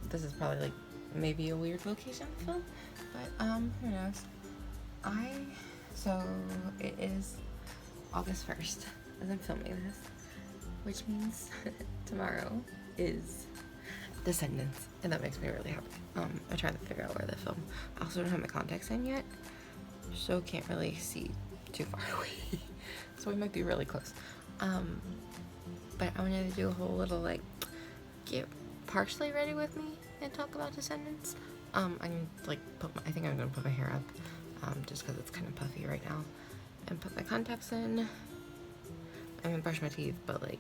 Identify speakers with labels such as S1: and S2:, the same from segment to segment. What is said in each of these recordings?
S1: This is probably like maybe a weird location to film, but who knows. So it is August 1st as I'm filming this, which means tomorrow is Descendants, and that makes me really happy. I'm trying to figure out where to film. I also don't have my contacts in yet, so can't really see too far away. So we might be really close. But I wanted to do a whole little like get partially ready with me and talk about Descendants. I'm like I think I'm gonna put my hair up, just because it's kind of puffy right now, and put my contacts in. I'm gonna brush my teeth, but like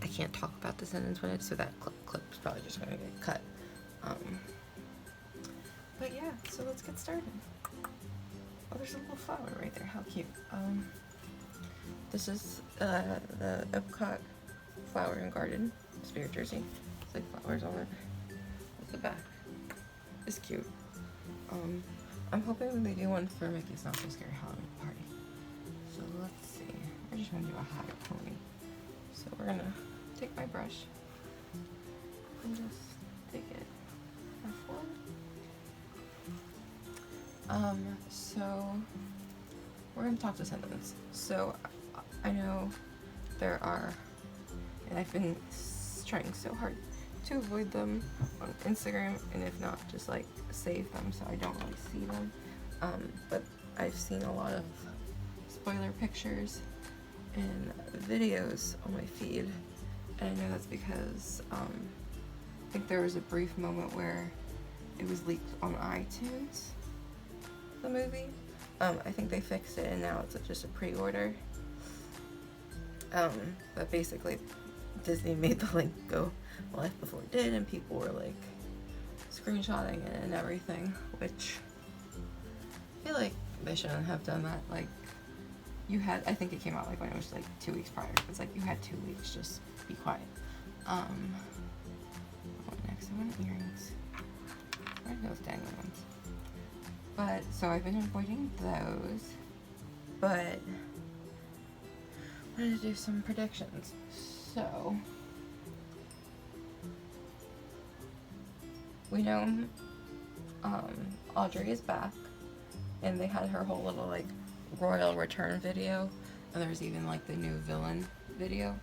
S1: I can't talk about Descendants when it's, so that clip's probably just gonna get cut. But yeah, so let's get started. Oh, there's a little flower right there. How cute. This is the Epcot Flower and Garden Spirit jersey. It's like flowers on it. At the back. It's cute. I'm hoping they do one for Mickey's Not So Scary Halloween Party. So let's see. I just want to do a habit pony. So we're gonna take my brush and just take it forward. So we're gonna talk Descendants. So I know there are, and I've been trying so hard to avoid them on Instagram, and if not, just like save them so I don't really see them. But I've seen a lot of spoiler pictures and videos on my feed, and I know that's because I think there was a brief moment where it was leaked on iTunes, the movie. I think they fixed it and now it's just a pre-order. But basically Disney made the link go live before it did, and people were like screenshotting it and everything, which I feel like they shouldn't have done that. Like, you had, I think it came out like when it was like 2 weeks prior. It's like you had 2 weeks, just be quiet. What next? I want earrings. Where are those dangling ones? But so I've been avoiding those, but I wanted to do some predictions. So we know Audrey is back, and they had her whole little like royal return video, and there's even like the new villain video.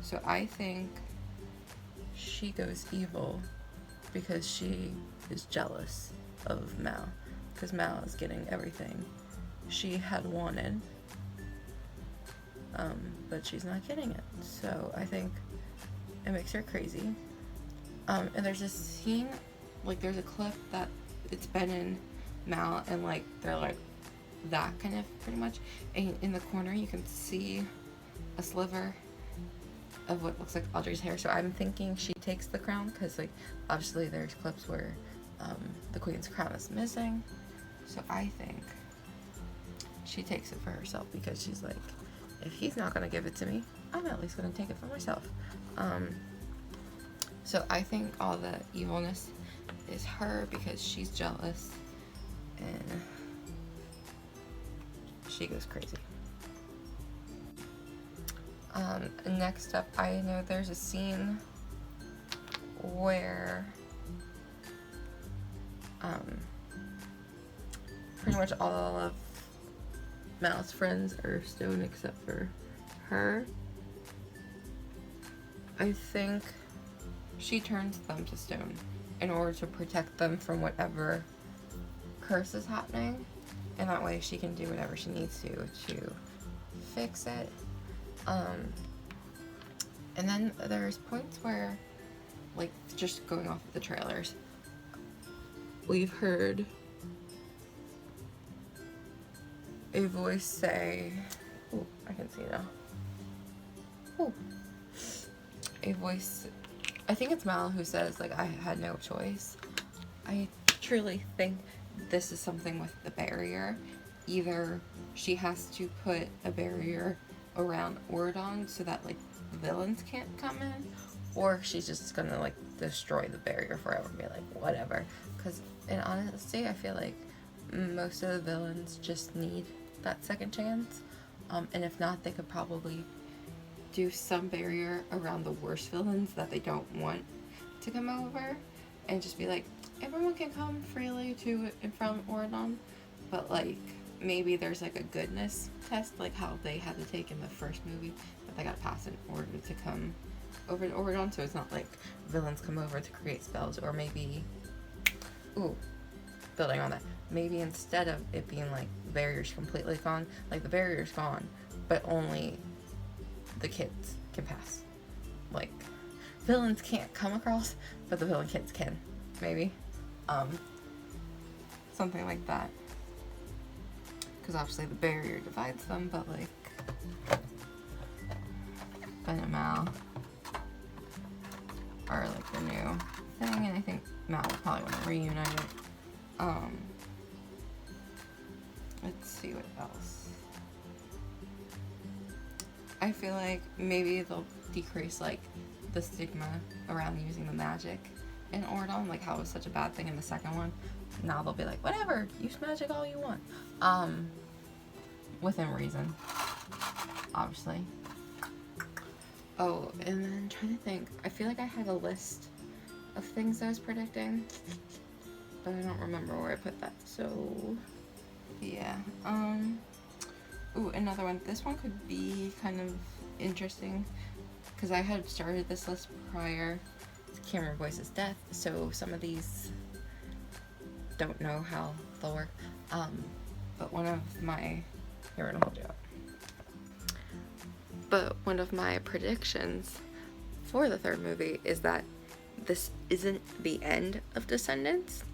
S1: So I think she goes evil because she is jealous of Mal, because Mal is getting everything she had wanted, but she's not getting it. So I think it makes her crazy. And there's a scene, like there's a clip that it's Ben and Mal, and like they're like that kind of pretty much, and in the corner you can see a sliver of what looks like Audrey's hair. So I'm thinking she takes the crown, because like obviously there's clips where the queen's crown is missing. So I think she takes it for herself, because she's like, if he's not gonna give it to me, I'm at least gonna take it for myself. So I think all the evilness is her, because she's jealous and she goes crazy. Next up, I know there's a scene where pretty much all of Mal's friends are stone except for her. I think she turns them to stone in order to protect them from whatever curse is happening, and that way she can do whatever she needs to fix it. And then there's points where, like, just going off of the trailers, we've heard a voice say, oh, I can see now. Oh, a voice, I think it's Mal, who says, like, I had no choice. I truly think this is something with the barrier. Either she has to put a barrier around Ordon so that, like, villains can't come in, or she's just gonna, like, destroy the barrier forever and be like, whatever. Because in honesty, I feel like most of the villains just need that second chance. And if not, they could probably do some barrier around the worst villains that they don't want to come over and just be like, everyone can come freely to and from Oridon, but like maybe there's like a goodness test, like how they had to take in the first movie that they got passed in order to come over to Oridon, so it's not like villains come over to create spells, or maybe, ooh, building on that, maybe instead of it being like the barrier's completely gone, like the barrier's gone, but only the kids can pass. Like, villains can't come across, but the villain kids can, maybe. Something like that. Because obviously the barrier divides them, but like, Ben and Mal are like the new thing, and I think Mal will probably want to reunite it. Let's see what else. I feel like maybe they'll decrease like the stigma around using the magic in Oridon, like how it was such a bad thing in the second one. Now they'll be like, whatever, use magic all you want. Within reason, obviously. Oh, and then trying to think, I feel like I had a list of things I was predicting, but I don't remember where I put that, so yeah. Ooh, another one. This one could be kind of interesting, because I had started this list prior to Cameron Boyce's death, so some of these don't know how they'll work. But one of my, here, I'll hold you up. But one of my predictions for the third movie is that this isn't the end of Descendants.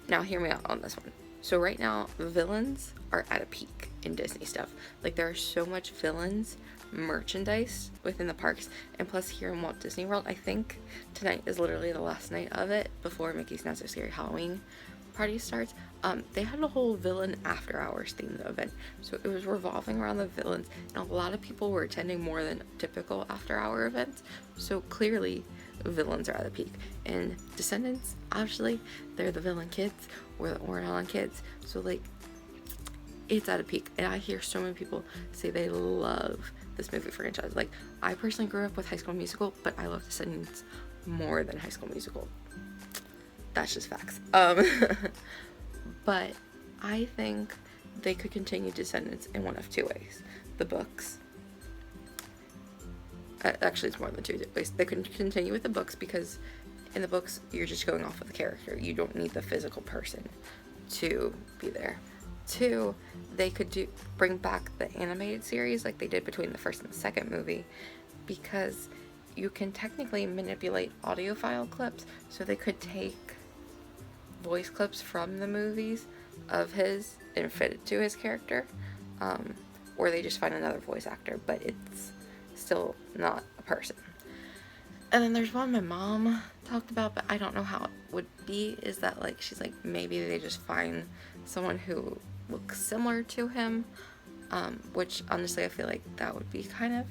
S1: Now, hear me out on this one. So right now, villains are at a peak in Disney stuff. Like, there are so much villains merchandise within the parks, and plus here in Walt Disney World, I think tonight is literally the last night of it before Mickey's Not So Scary Halloween party starts. They had a whole villain after hours themed event, so it was revolving around the villains, and a lot of people were attending more than typical after hour events, so clearly villains are at the peak. And Descendants, obviously, they're the villain kids, or the Oridon kids, so like, it's at a peak. And I hear so many people say they love this movie franchise. Like, I personally grew up with High School Musical, but I love Descendants more than High School Musical. That's just facts. But I think they could continue Descendants in one of two ways. The books. Actually, it's more than two ways. They could continue with the books, because in the books, you're just going off of the character. You don't need the physical person to be there. Two, they could bring back the animated series like they did between the first and the second movie, because you can technically manipulate audio file clips, so they could take voice clips from the movies of his and fit it to his character, or they just find another voice actor, but it's still not a person. And then there's one my mom talked about, but I don't know how it would be, is that like, she's like, maybe they just find someone who looks similar to him, which honestly I feel like that would be kind of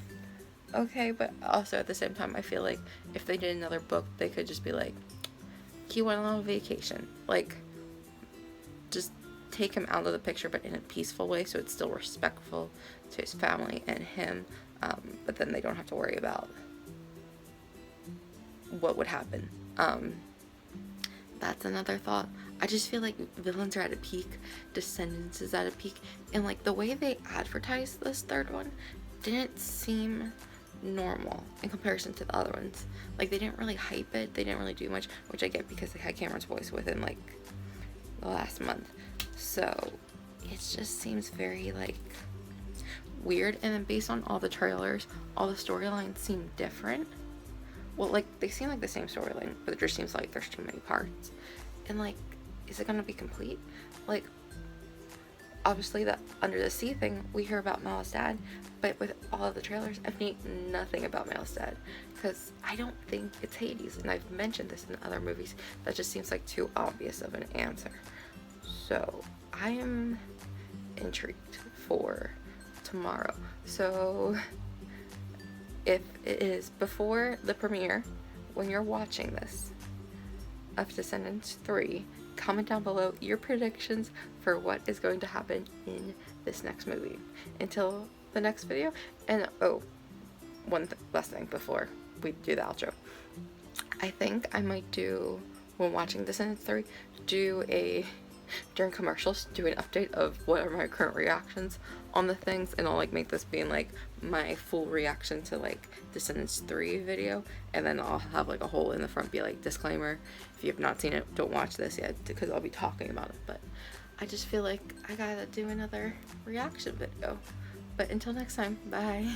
S1: okay, but also at the same time I feel like if they did another book, they could just be like, he went on a vacation, like, just take him out of the picture, but in a peaceful way, so it's still respectful to his family and him, but then they don't have to worry about what would happen. That's another thought. I just feel like villains are at a peak, Descendants is at a peak, and like the way they advertised this third one didn't seem normal in comparison to the other ones. Like, they didn't really hype it, they didn't really do much, which I get because they had Cameron's voice within like the last month, so it just seems very like weird. And then based on all the trailers, all the storylines seem different. Well, like, they seem like the same storyline, but it just seems like there's too many parts. And like, is it gonna be complete? Like, obviously the Under the Sea thing, we hear about Mal's dad, but with all of the trailers, I've seen nothing about Mal's dad, because I don't think it's Hades, and I've mentioned this in other movies. That just seems like too obvious of an answer. So I am intrigued for tomorrow. So if it is before the premiere, when you're watching this, of Descendants 3, comment down below your predictions for what is going to happen in this next movie. Until the next video, and oh, one last thing before we do the outro. I think I might do, when watching Descendants 3, during commercials, do an update of what are my current reactions on the things, and I'll like make this being like my full reaction to like Descendants 3 video, and then I'll have like a whole in the front be like disclaimer, if you have not seen it, don't watch this yet, because I'll be talking about it. But I just feel like I gotta do another reaction video. But until next time, bye.